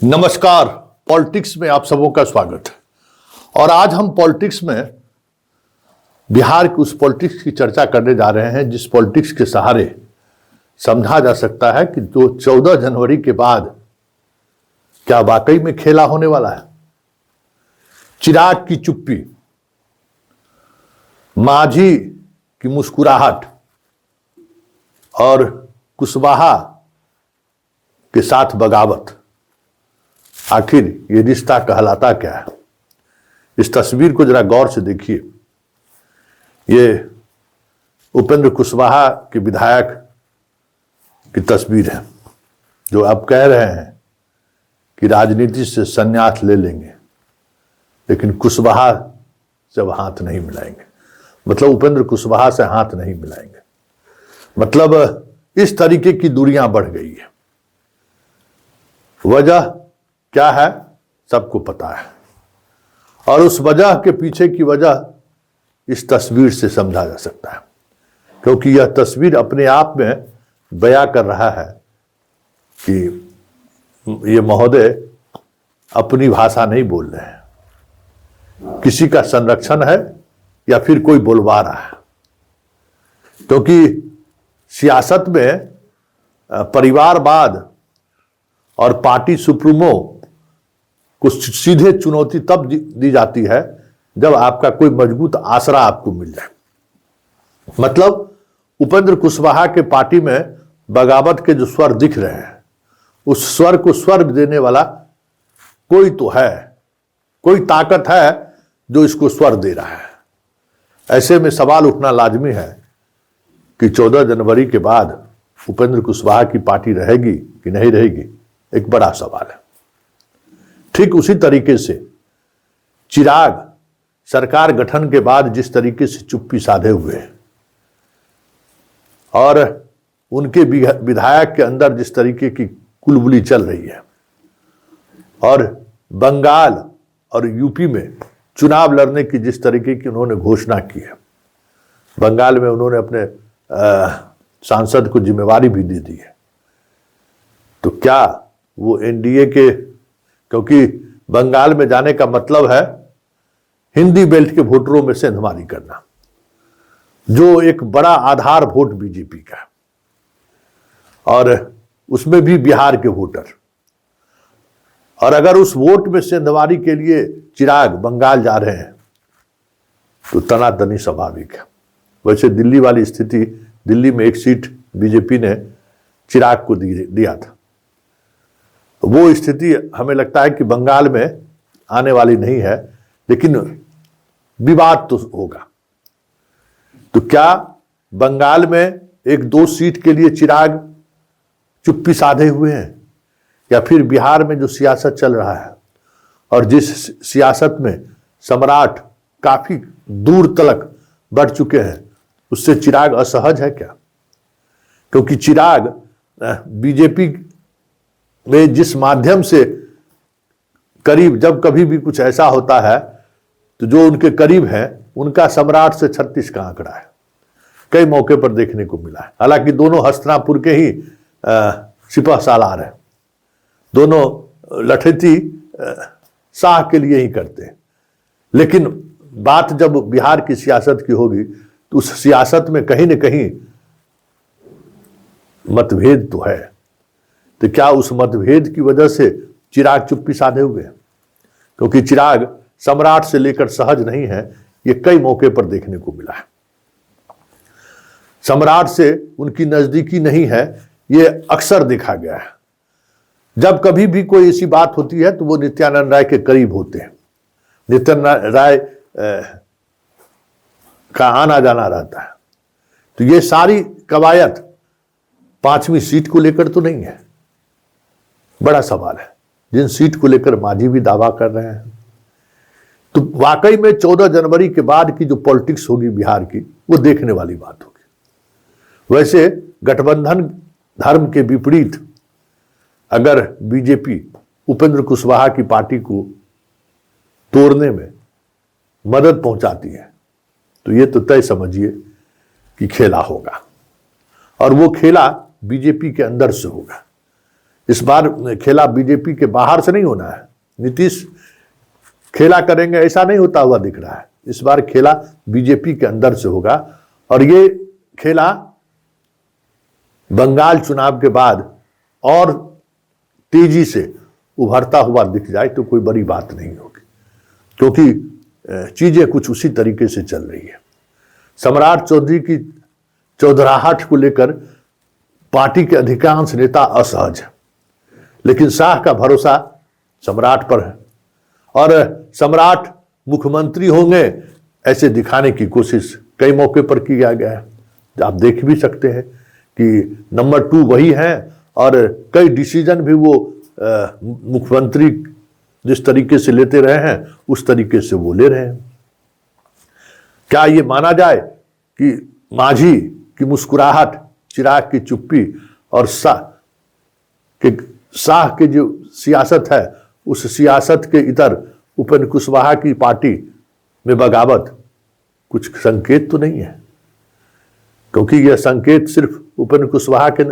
नमस्कार। पॉलिटिक्स में आप सबों का स्वागत है। और आज हम पॉलिटिक्स में बिहार की उस पॉलिटिक्स की चर्चा करने जा रहे हैं जिस पॉलिटिक्स के सहारे समझा जा सकता है कि जो 14 जनवरी के बाद क्या वाकई में खेला होने वाला है। चिराग की चुप्पी, मांझी की मुस्कुराहट और कुशवाहा के साथ बगावत, आखिर ये रिश्ता कहलाता क्या है। इस तस्वीर को जरा गौर से देखिए। ये उपेंद्र कुशवाहा के विधायक की तस्वीर है जो अब कह रहे हैं कि राजनीति से संन्यास ले लेंगे, लेकिन कुशवाहा से अब हाथ नहीं मिलाएंगे। मतलब उपेंद्र कुशवाहा से हाथ नहीं मिलाएंगे। मतलब इस तरीके की दूरियां बढ़ गई है। वजह क्या है सबको पता है, और उस वजह के पीछे की वजह इस तस्वीर से समझा जा सकता है, क्योंकि यह तस्वीर अपने आप में बयां कर रहा है कि ये महोदय अपनी भाषा नहीं बोल रहे हैं, किसी का संरक्षण है या फिर कोई बोलवा रहा है। क्योंकि सियासत में परिवारवाद और पार्टी सुप्रीमो को सीधे चुनौती तब दी जाती है जब आपका कोई मजबूत आसरा आपको मिल जाए। मतलब उपेंद्र कुशवाहा के पार्टी में बगावत के जो स्वर दिख रहे हैं, उस स्वर को स्वर देने वाला कोई तो है, कोई ताकत है जो इसको स्वर दे रहा है। ऐसे में सवाल उठना लाजमी है कि 14 जनवरी के बाद उपेंद्र कुशवाहा की पार्टी रहेगी कि नहीं रहेगी, एक बड़ा सवाल है। ठीक उसी तरीके से चिराग सरकार गठन के बाद जिस तरीके से चुप्पी साधे हुए हैं और उनके विधायक के अंदर जिस तरीके की कुलबुली चल रही है, और बंगाल और यूपी में चुनाव लड़ने की जिस तरीके की उन्होंने घोषणा की है, बंगाल में उन्होंने अपने सांसद को जिम्मेवारी भी दे दी है, तो क्या वो एनडीए के, क्योंकि बंगाल में जाने का मतलब है हिंदी बेल्ट के वोटरों में सेंधमारी करना, जो एक बड़ा आधार वोट बीजेपी का, और उसमें भी बिहार के वोटर। और अगर उस वोट में सेंधमारी के लिए चिराग बंगाल जा रहे हैं तो तनातनी स्वाभाविक है। वैसे दिल्ली वाली स्थिति, दिल्ली में एक सीट बीजेपी ने चिराग को दिया था, वो स्थिति हमें लगता है कि बंगाल में आने वाली नहीं है, लेकिन विवाद तो होगा। तो क्या बंगाल में एक दो सीट के लिए चिराग चुप्पी साधे हुए हैं, या फिर बिहार में जो सियासत चल रहा है और जिस सियासत में सम्राट काफी दूर तलक बढ़ चुके हैं, उससे चिराग असहज है क्या? क्योंकि चिराग बीजेपी में जिस माध्यम से करीब, जब कभी भी कुछ ऐसा होता है तो जो उनके करीब है उनका सम्राट से 36 का आंकड़ा है, कई मौके पर देखने को मिला है। हालांकि दोनों हस्तिनापुर के ही सिपह सालार हैं, दोनों लठेती शाह के लिए ही करते हैं। लेकिन बात जब बिहार की सियासत की होगी तो उस सियासत में कहीं न कहीं मतभेद तो है। तो क्या उस मतभेद की वजह से चिराग चुप्पी साधे हुए हैं? क्योंकि चिराग सम्राट से लेकर सहज नहीं है, ये कई मौके पर देखने को मिला है। सम्राट से उनकी नजदीकी नहीं है, ये अक्सर देखा गया है। जब कभी भी कोई ऐसी बात होती है तो वो नित्यानंद राय के करीब होते हैं, नित्यानंद राय का आना जाना रहता है। तो ये सारी कवायद 5वीं सीट को लेकर तो नहीं है, बड़ा सवाल है। जिन सीट को लेकर मांझी भी दावा कर रहे हैं, तो वाकई में 14 जनवरी के बाद की जो पॉलिटिक्स होगी बिहार की, वो देखने वाली बात होगी। वैसे गठबंधन धर्म के विपरीत अगर बीजेपी उपेंद्र कुशवाहा की पार्टी को तोड़ने में मदद पहुंचाती है तो ये तो तय समझिए कि खेला होगा, और वो खेला बीजेपी के अंदर से होगा। इस बार खेला बीजेपी के बाहर से नहीं होना है, नीतीश खेला करेंगे ऐसा नहीं होता हुआ दिख रहा है। इस बार खेला बीजेपी के अंदर से होगा और ये खेला बंगाल चुनाव के बाद और तेजी से उभरता हुआ दिख जाए तो कोई बड़ी बात नहीं होगी, क्योंकि चीजें कुछ उसी तरीके से चल रही है। सम्राट चौधरी की चौधराहट को लेकर पार्टी के अधिकांश नेता असहज हैं, लेकिन शाह का भरोसा सम्राट पर है और सम्राट मुख्यमंत्री होंगे ऐसे दिखाने की कोशिश कई मौके पर किया गया है। आप देख भी सकते हैं कि नंबर 2 वही हैं और कई डिसीजन भी वो मुख्यमंत्री जिस तरीके से लेते रहे हैं उस तरीके से वो ले रहे हैं। क्या ये माना जाए कि मांझी की मुस्कुराहट, चिराग की चुप्पी और शाह के जो सियासत है उस सियासत के इतर उपेंद्र कुशवाहा की पार्टी में बगावत कुछ संकेत तो नहीं है? क्योंकि यह संकेत सिर्फ उपेंद्र कुशवाहा के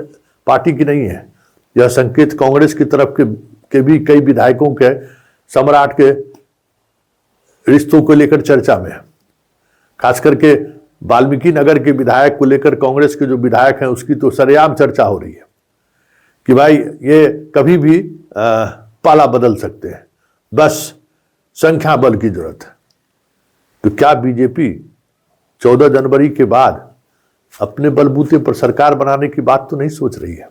पार्टी की नहीं है, यह संकेत कांग्रेस की तरफ के भी कई विधायकों के सम्राट के रिश्तों को लेकर चर्चा में है। खास करके वाल्मीकि नगर के विधायक को लेकर कांग्रेस के जो विधायक हैं उसकी तो सरेआम चर्चा हो रही है कि भाई ये कभी भी पाला बदल सकते हैं, बस संख्या बल की जरूरत है। तो क्या बीजेपी 14 जनवरी के बाद अपने बलबूते पर सरकार बनाने की बात तो नहीं सोच रही है?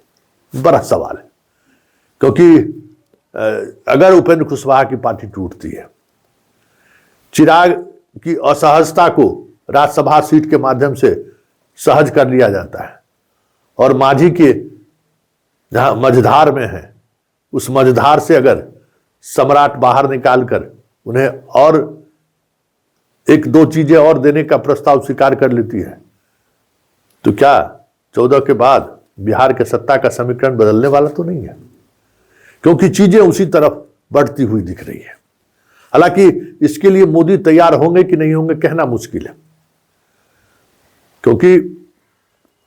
बड़ा सवाल है, क्योंकि अगर उपेंद्र कुशवाहा की पार्टी टूटती है, चिराग की असहजता को राज्यसभा सीट के माध्यम से सहज कर लिया जाता है और मांझी के जहां मझधार में है उस मझधार से अगर सम्राट बाहर निकालकर उन्हें और 1-2 चीजें और देने का प्रस्ताव स्वीकार कर लेती है तो क्या 14 के बाद बिहार के सत्ता का समीकरण बदलने वाला तो नहीं है? क्योंकि चीजें उसी तरफ बढ़ती हुई दिख रही है। हालांकि इसके लिए मोदी तैयार होंगे कि नहीं होंगे कहना मुश्किल है, क्योंकि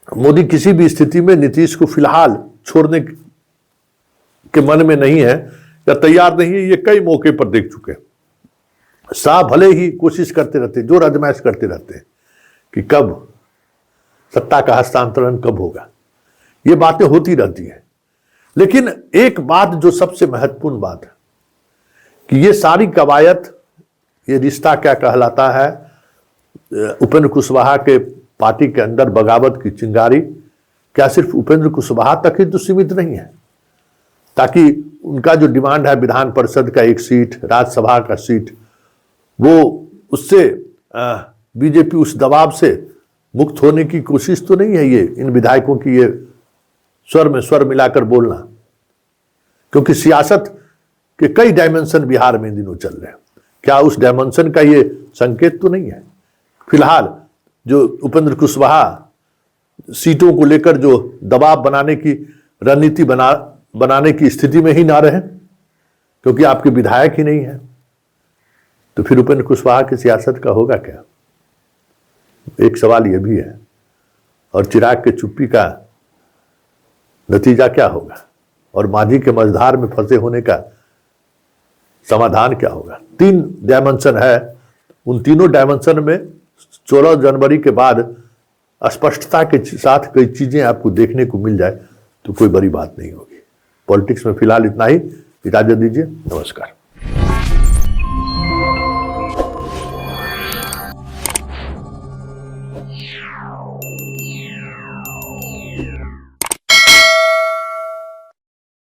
मोदी किसी भी स्थिति में नीतीश को फिलहाल छोड़ने के मन में नहीं है या तैयार नहीं है। ये कई मौके पर देख चुके हैं। शाह भले ही कोशिश करते रहते, जो आजमाइश करते रहते हैं कि कब सत्ता का हस्तांतरण कब होगा, ये बातें होती रहती हैं। लेकिन एक बात जो सबसे महत्वपूर्ण बात है कि ये सारी कवायद, ये रिश्ता क्या कहलाता है, उपेंद्र कुशवाहा के पार्टी के अंदर बगावत की चिंगारी क्या सिर्फ उपेंद्र कुशवाहा तक ही तो सीमित नहीं है, ताकि उनका जो डिमांड है विधान परिषद का 1 सीट, राज्यसभा का सीट, वो उससे बीजेपी उस दबाव से मुक्त होने की कोशिश तो नहीं है। ये इन विधायकों की ये स्वर में स्वर मिलाकर बोलना, क्योंकि सियासत के कई डायमेंशन बिहार में इन दिनों चल रहे हैं। क्या उस डायमेंशन का ये संकेत तो नहीं है? फिलहाल जो उपेंद्र कुशवाहा सीटों को लेकर जो दबाव बनाने की रणनीति बनाने की स्थिति में ही ना रहे, क्योंकि आपके विधायक ही नहीं है, तो फिर उपेंद्र कुशवाहा की सियासत का होगा क्या? एक सवाल यह भी है। और चिराग के चुप्पी का नतीजा क्या होगा और मांझी के मझधार में फंसे होने का समाधान क्या होगा? 3 डायमेंशन है। उन तीनों डायमेंशन में 16 जनवरी के बाद स्पष्टता के साथ कई चीजें आपको देखने को मिल जाए तो कोई बड़ी बात नहीं होगी। पॉलिटिक्स में फिलहाल इतना ही। इजाजत दीजिए, नमस्कार। Yeah.